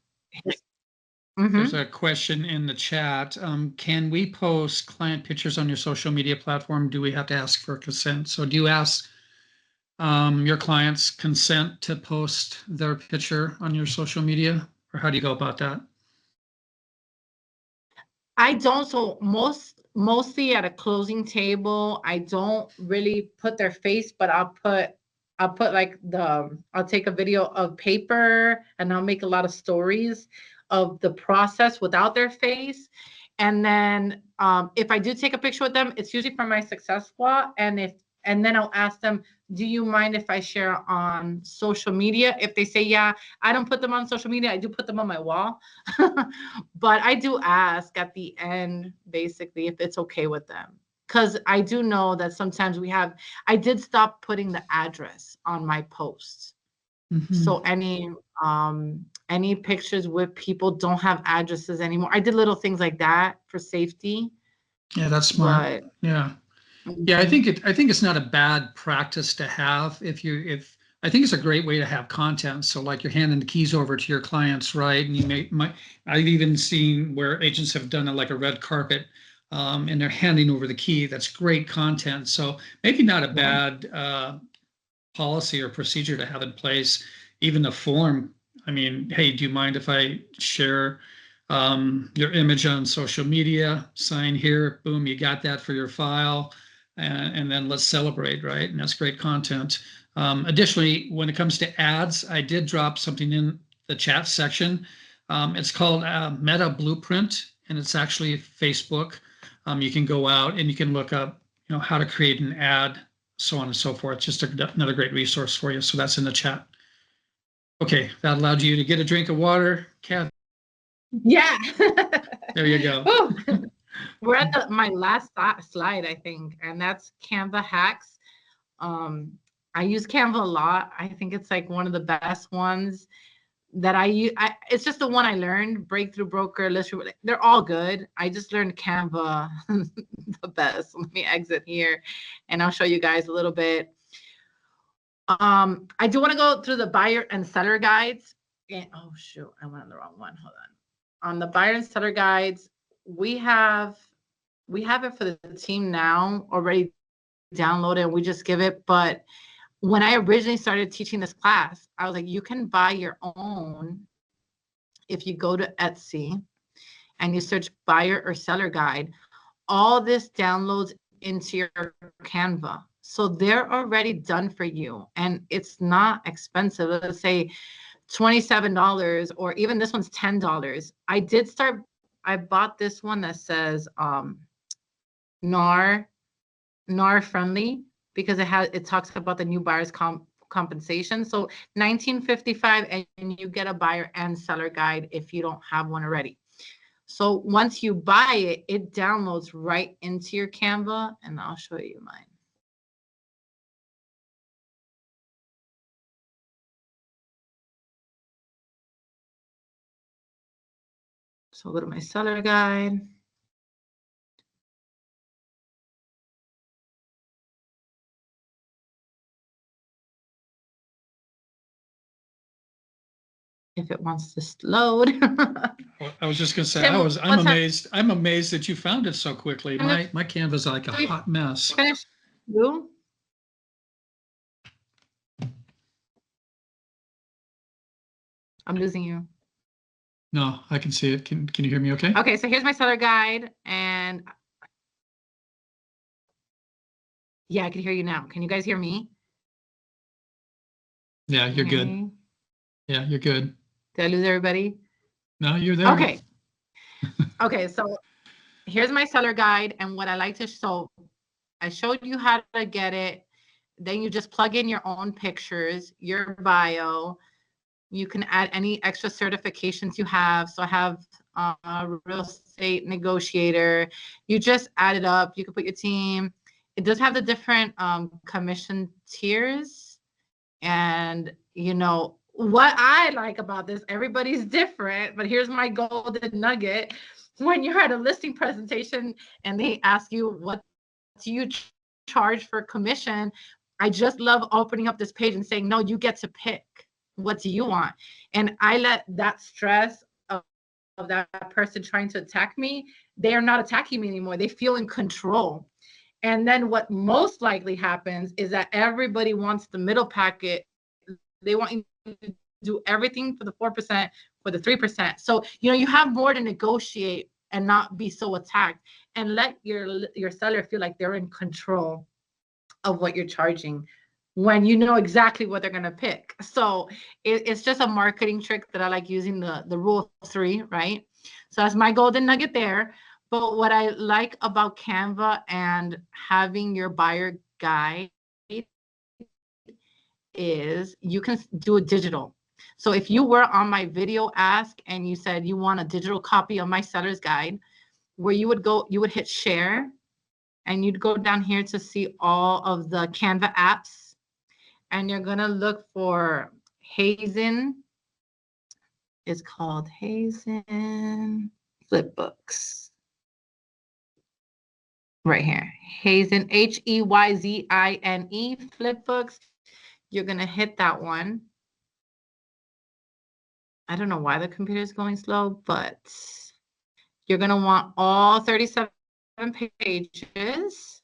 Mm-hmm. a question in the chat. Can we post client pictures on your social media platform? Do we have to ask for consent? So do you ask your clients consent to post their picture on your social media, or how do you go about that? I don't. So mostly at a closing table, I don't really put their face, but I'll put like I'll take a video of paper and I'll make a lot of stories of the process without their face. And then if I do take a picture with them, it's usually from my success squad. And then I'll ask them, do you mind if I share on social media? If they say, yeah, I don't put them on social media. I do put them on my wall. But I do ask at the end, basically, if it's okay with them. Because I do know that sometimes I did stop putting the address on my posts. Mm-hmm. So any pictures with people don't have addresses anymore. I did little things like that for safety. Yeah, that's smart. Yeah. Yeah, I think it's not a bad practice to have if I think it's a great way to have content. So like you're handing the keys over to your clients, right? And I've even seen where agents have done it like a red carpet, and they're handing over the key. That's great content. So maybe not a bad policy or procedure to have in place. Even the form. I mean, hey, do you mind if I share your image on social media? Sign here. Boom, you got that for your file. And then let's celebrate, right? And that's great content. Additionally, when it comes to ads, I did drop something in the chat section. It's called Meta Blueprint, and it's actually Facebook. You can go out and you can look up, how to create an ad, so on and so forth. Just another great resource for you. So that's in the chat. Okay, that allowed you to get a drink of water, Kathy. Yeah. There you go. We're at my last slide, I think, and that's Canva hacks. I use Canva a lot. I think it's like one of the best ones that I use. It's just the one I learned. Breakthrough Broker, they're all good. I just learned Canva the best. Let me exit here, and I'll show you guys a little bit. I do want to go through the buyer and seller guides. And oh shoot, I went on the wrong one. Hold on. On the buyer and seller guides, we have it for the team now already downloaded, and we just give it. But when I originally started teaching this class, I was like, you can buy your own if you go to Etsy and you search buyer or seller guide. All this downloads into your Canva. So they're already done for you, and it's not expensive. Let's say $27, or even this one's $10. I bought this one that says NAR friendly. because it talks about the new buyer's compensation. So 1955, and you get a buyer and seller guide if you don't have one already. So once you buy it, it downloads right into your Canva, and I'll show you mine. So I'll go to my seller guide. If it wants to load. I was just gonna say, Tim, I'm amazed. I'm amazed that you found it so quickly. My Canva's like a hot mess. Finish. You? I'm losing you. No, I can see it. Can you hear me okay? Okay, so here's my seller guide, and yeah, I can hear you now. Can you guys hear me? Yeah, you're good. Me? Yeah, you're good. Did I lose everybody? No, you're there. Okay. Okay, so here's my seller guide, and what I like to show, I showed you how to get it. Then you just plug in your own pictures, your bio. You can add any extra certifications you have. So I have a real estate negotiator. You just add it up. You can put your team. It does have the different commission tiers. And, you know, what I like about this, everybody's different, but here's my golden nugget. When you're at a listing presentation and they ask you, what do you charge for commission? I just love opening up this page and saying, no, you get to pick. What do you want? And I let that stress of that person trying to attack me, they are not attacking me anymore. They feel in control. And then what most likely happens is that everybody wants the middle packet. They want you to do everything for the 4%, for the 3%. So, you know, you have more to negotiate and not be so attacked, and let your seller feel like they're in control of what you're charging when you know exactly what they're going to pick. So it's just a marketing trick that I like using, the rule of 3, right? So that's my golden nugget there. But what I like about Canva and having your buyer guide is you can do a digital. So if you were on my video ask and you said you want a digital copy of my seller's guide, where you would hit share, and you'd go down here to see all of the Canva apps, and you're gonna look for Hazen. It's called Hazen Flipbooks. Right here, Hazen, Heyzine Flipbooks. You're gonna hit that one. I don't know why the computer is going slow, but you're gonna want all 37 pages.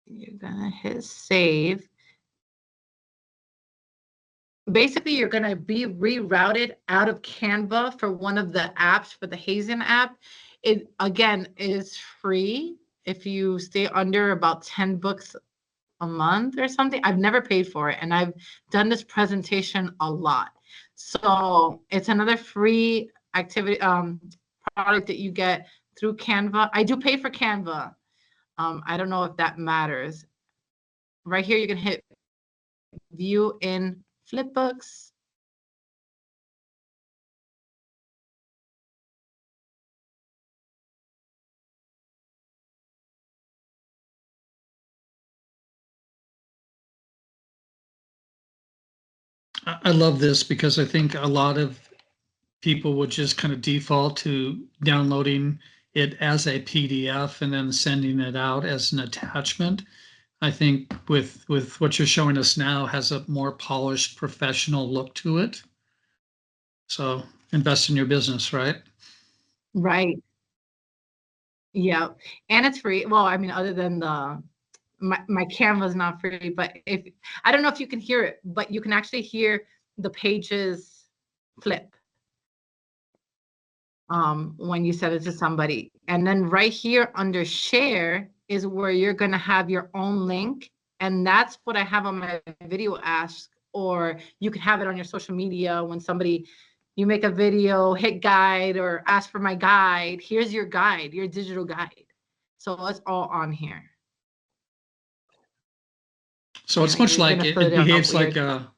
You're gonna hit save. Basically, you're going to be rerouted out of Canva for one of the apps, for the Hazen app. It, again, is free if you stay under about 10 books a month or something. I've never paid for it, and I've done this presentation a lot. So it's another free activity product that you get through Canva. I do pay for Canva. I don't know if that matters. Right here, you can hit view in Flipbooks. I love this because I think a lot of people would just kind of default to downloading it as a PDF and then sending it out as an attachment. I think with what you're showing us now has a more polished professional look to it. So invest in your business, right? Right. Yeah. And it's free. Well, I mean, other than my Canva's not free, but if I don't know if you can hear it, but you can actually hear the pages flip when you send it to somebody. And then right here under share is where you're going to have your own link. And that's what I have on my video ask, or you can have it on your social media when somebody, you make a video, hit guide or ask for my guide. Here's your guide, your digital guide. So it's all on here. So it's You know, much you're like gonna fill it it out behaves like weird. a,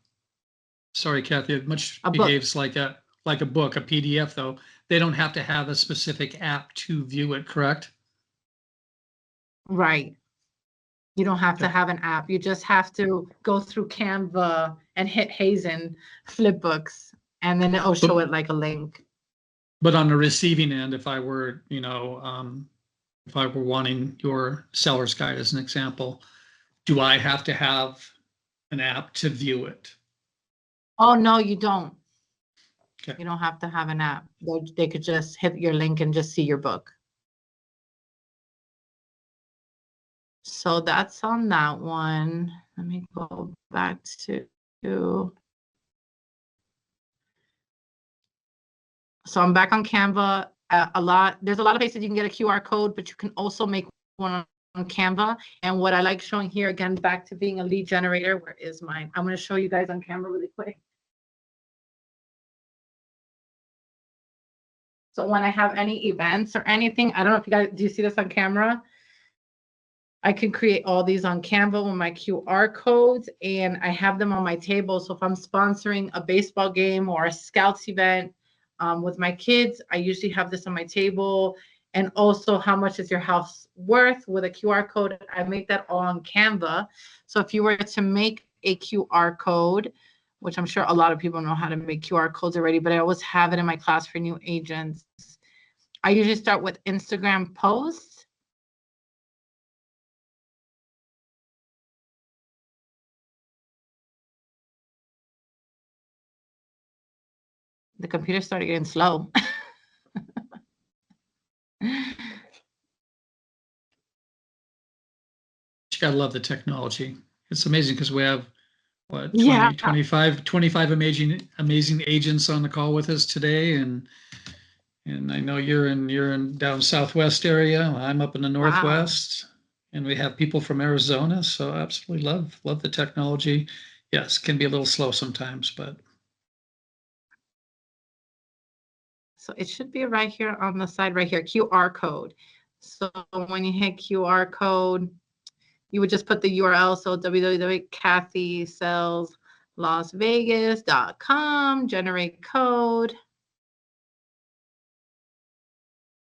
sorry, Kathy, it much A book. behaves like a book, a PDF, though. They don't have to have a specific app to view it, correct? Right. You don't have to Okay. have an app. You just have to go through Canva and hit Hazen Flipbooks, and then it'll show it like a link. But on the receiving end, if I were, if I were wanting your seller's guide as an example, do I have to have an app to view it? Oh, no, you don't. Okay. You don't have to have an app. They could just hit your link and just see your book. So that's on that one. Let me go back to. So I'm back on Canva. There's a lot of places you can get a QR code, but you can also make one on Canva. And what I like showing here, again, back to being a lead generator, where is mine? I'm going to show you guys on Canva really quick. So when I have any events or anything, I don't know if you guys, do you see this on camera? I can create all these on Canva with my QR codes, and I have them on my table. So if I'm sponsoring a baseball game or a scouts event with my kids, I usually have this on my table. And also, how much is your house worth with a QR code? I make that all on Canva. So if you were to make a QR code, which I'm sure a lot of people know how to make QR codes already, but I always have it in my class for new agents. I usually start with Instagram posts. The computer started getting slow. You gotta love the technology. It's amazing because we have what, Yeah. 25 amazing agents on the call with us today, and I know you're in down southwest area. I'm up in the Wow. northwest, and we have people from Arizona. So absolutely love the technology. Yes, can be a little slow sometimes, but So it should be right here on the side, right here, QR code. So when you hit QR code, you would just put the URL. So www.kathysellslasvegas.com, generate code.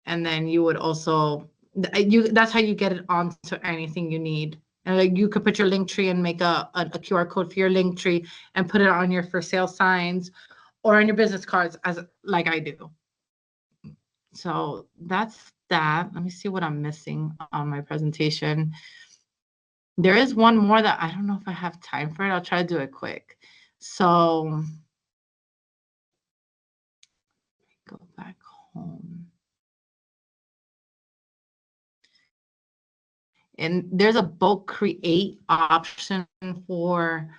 And then you would also, that's how you get it onto anything you need. And like you could put your link tree and make a QR code for your link tree and put it on your for sale signs or on your business cards, as like I do. So that's that. Let me see what I'm missing on my presentation. There is one more that I don't know if I have time for it. I'll try to do it quick. So go back home. And there's a bulk create option for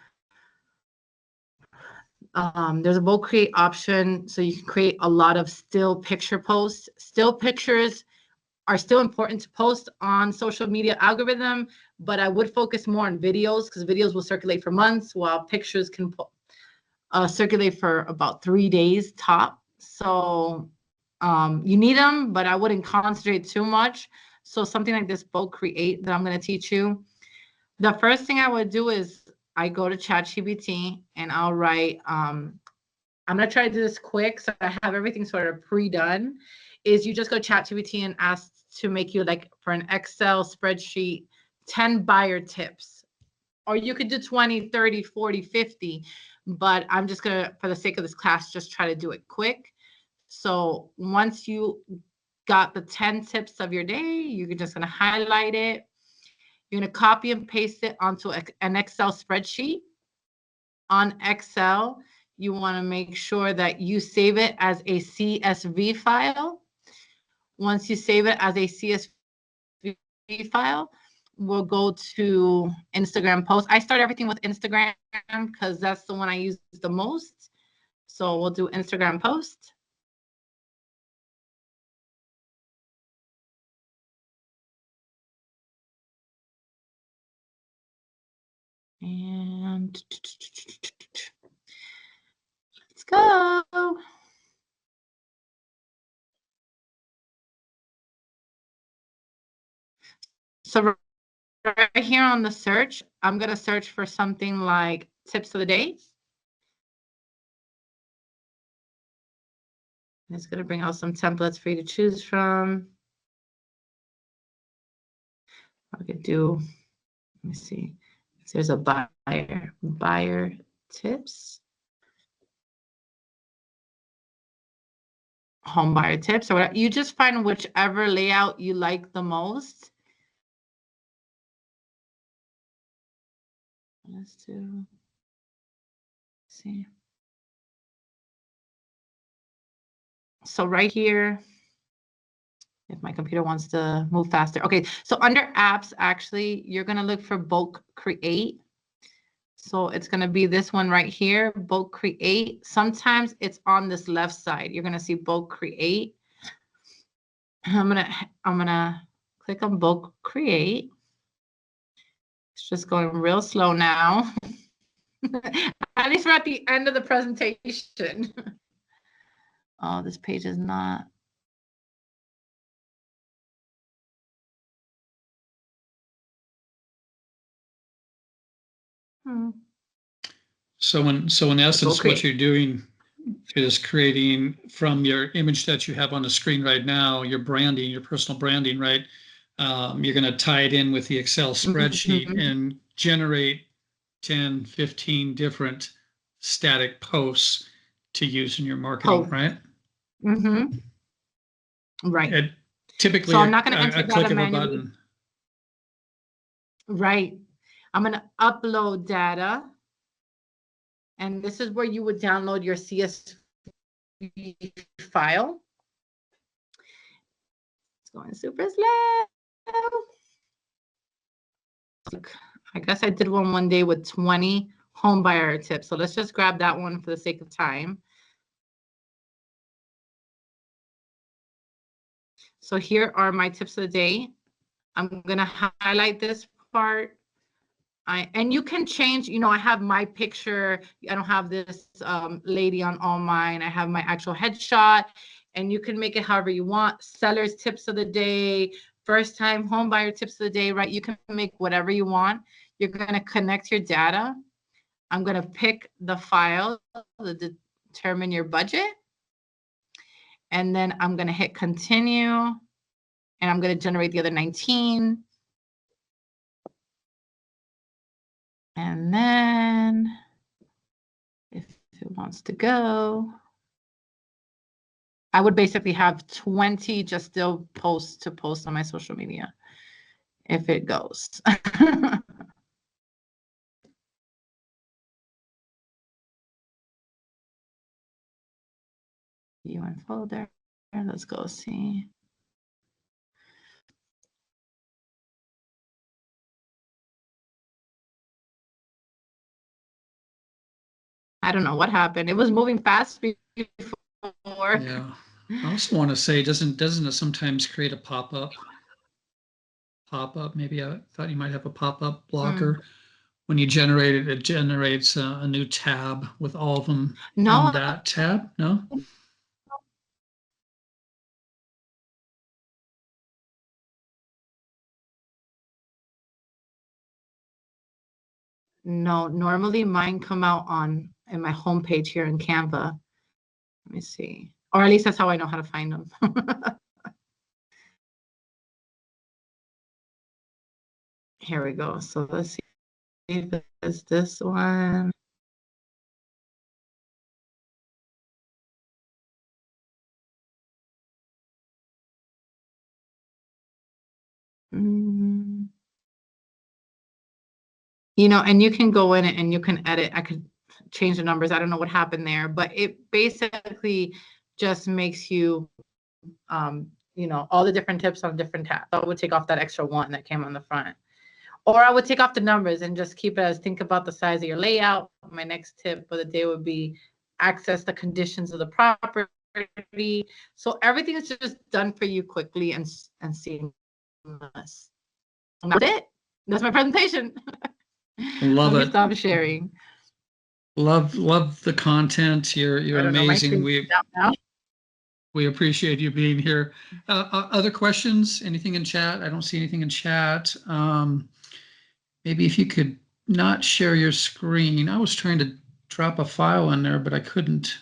there's a bulk create option, so you can create a lot of still picture posts. Still pictures are still important to post on social media algorithm, but I would focus more on videos because videos will circulate for months while pictures can circulate for about 3 days top. So you need them, but I wouldn't concentrate too much. So something like this bulk create that I'm going to teach you. The first thing I would do is I go to ChatGPT and I'll write, I'm going to try to do this quick so I have everything sort of pre-done, is you just go ChatGPT and ask to make you like for an Excel spreadsheet, 10 buyer tips. Or you could do 20, 30, 40, 50, but I'm just going to, for the sake of this class, just try to do it quick. So once you got the 10 tips of your day, you're just going to highlight it. You're going to copy and paste it onto an Excel spreadsheet. On Excel, you want to make sure that you save it as a CSV file. Once you save it as a CSV file, we'll go to Instagram post. I start everything with Instagram because that's the one I use the most. So we'll do Instagram post. And let's go. So right here on the search, I'm going to search for something like tips of the day. It's going to bring out some templates for you to choose from. I could do, let me see if there's a buyer tips, home buyer tips, or whatever. You just find whichever layout you like the most. Let's do, see. So right here, if my computer wants to move faster. Okay, so under apps, actually, you're gonna look for bulk create. So it's gonna be this one right here, bulk create. Sometimes it's on this left side. You're gonna see bulk create. I'm gonna click on bulk create. It's just going real slow now. At least we're at the end of the presentation. Oh, this page is not. So in essence, Okay. what you're doing is creating from your image that you have on the screen right now, your branding, your personal branding, right? You're going to tie it in with the Excel spreadsheet and generate 10, 15 different static posts to use in your marketing, right? Right. Typically, So I'm not going to enter a click data of a manually. button. Right. I'm going to upload data. And this is where you would download your CSV file. It's going super slow. Look, I guess I did one day with 20 home buyer tips. So let's just grab that one for the sake of time. So here are my tips of the day. I'm going to highlight this part. And you can change, you know, I have my picture. I don't have this lady on all mine. I have my actual headshot, and you can make it however you want. Sellers tips of the day, first time home buyer tips of the day, right? You can make whatever you want. You're going to connect your data. I'm going to pick the file to determine your budget. And then I'm going to hit continue, and I'm going to generate the other 19. And then if it wants to go, I would basically have 20 just still posts to post on my social media if it goes. View and folder. Let's go see. I don't know what happened. It was moving fast before. Yeah. I also want to say, doesn't it sometimes create a pop-up? Maybe I thought you might have a pop-up blocker. When you generate it, it generates a new tab with all of them in that tab. No? No, normally mine come out in my homepage here in Canva. Let me see. Or at least that's how I know how to find them. Here we go. So let's see if it's this one. You know, and you can go in and you can edit. I could change the numbers. I don't know what happened there, but it basically just makes you, you know, all the different tips on different tabs. So I would take off that extra one that came on the front. Or I would take off the numbers and just keep it as think about the size of your layout. My next tip for the day would be access the conditions of the property. So everything is just done for you quickly and seamless. And that's it. That's my presentation. Love Let it. me stop sharing. Love the content. You're amazing. We appreciate you being here. Other questions? Anything in chat? I don't see anything in chat. maybe if you could not share your screen. I was trying to drop a file in there, but I couldn't.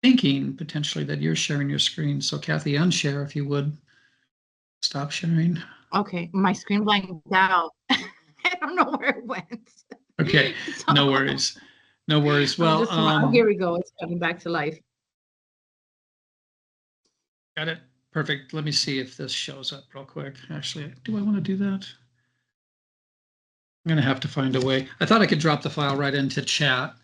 Thinking potentially that you're sharing your screen. So Kathy, unshare if you would. Stop sharing. Okay, my screen blanked out. I don't know where it went. Okay, So, no worries. No worries. I'll Well, just, oh, here we go. It's coming back to life. got it. Perfect. Let me see if this shows up real quick. Actually, do I want to do that? I'm going to have to find a way. I thought I could drop the file right into chat,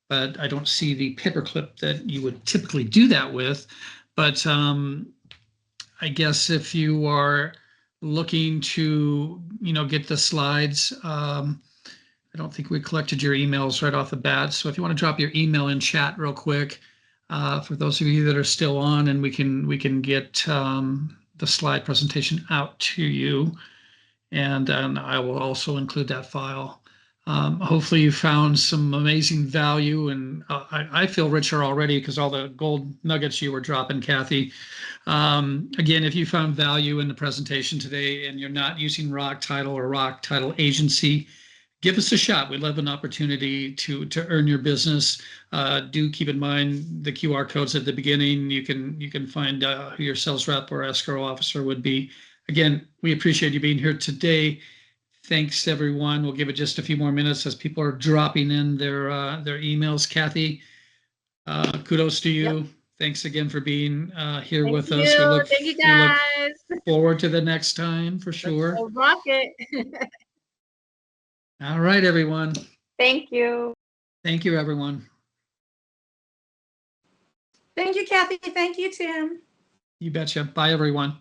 but I don't see the paperclip that you would typically do that with. But I guess if you are looking to, get the slides, I don't think we collected your emails right off the bat. So if you want to drop your email in chat real quick, for those of you that are still on, and we can get the slide presentation out to you, and I will also include that file. Hopefully you found some amazing value, and I feel richer already because all the gold nuggets you were dropping, Kathy. Again, if you found value in the presentation today and you're not using Rock Title or Rock Title Agency, give us a shot. We'd love an opportunity to earn your business. Do keep in mind the QR codes at the beginning. You can find who your sales rep or escrow officer would be. Again, we appreciate you being here today. Thanks, everyone. We'll give it just a few more minutes as people are dropping in their emails. Kathy, kudos to you. Yep. Thanks again for being here Thank with you. us. Thank you, We look guys. forward to the next time for sure. Let's rock it. All right, everyone. Thank you. Thank you, everyone. Thank you, Kathy. Thank you, Tim. You betcha. Bye, everyone.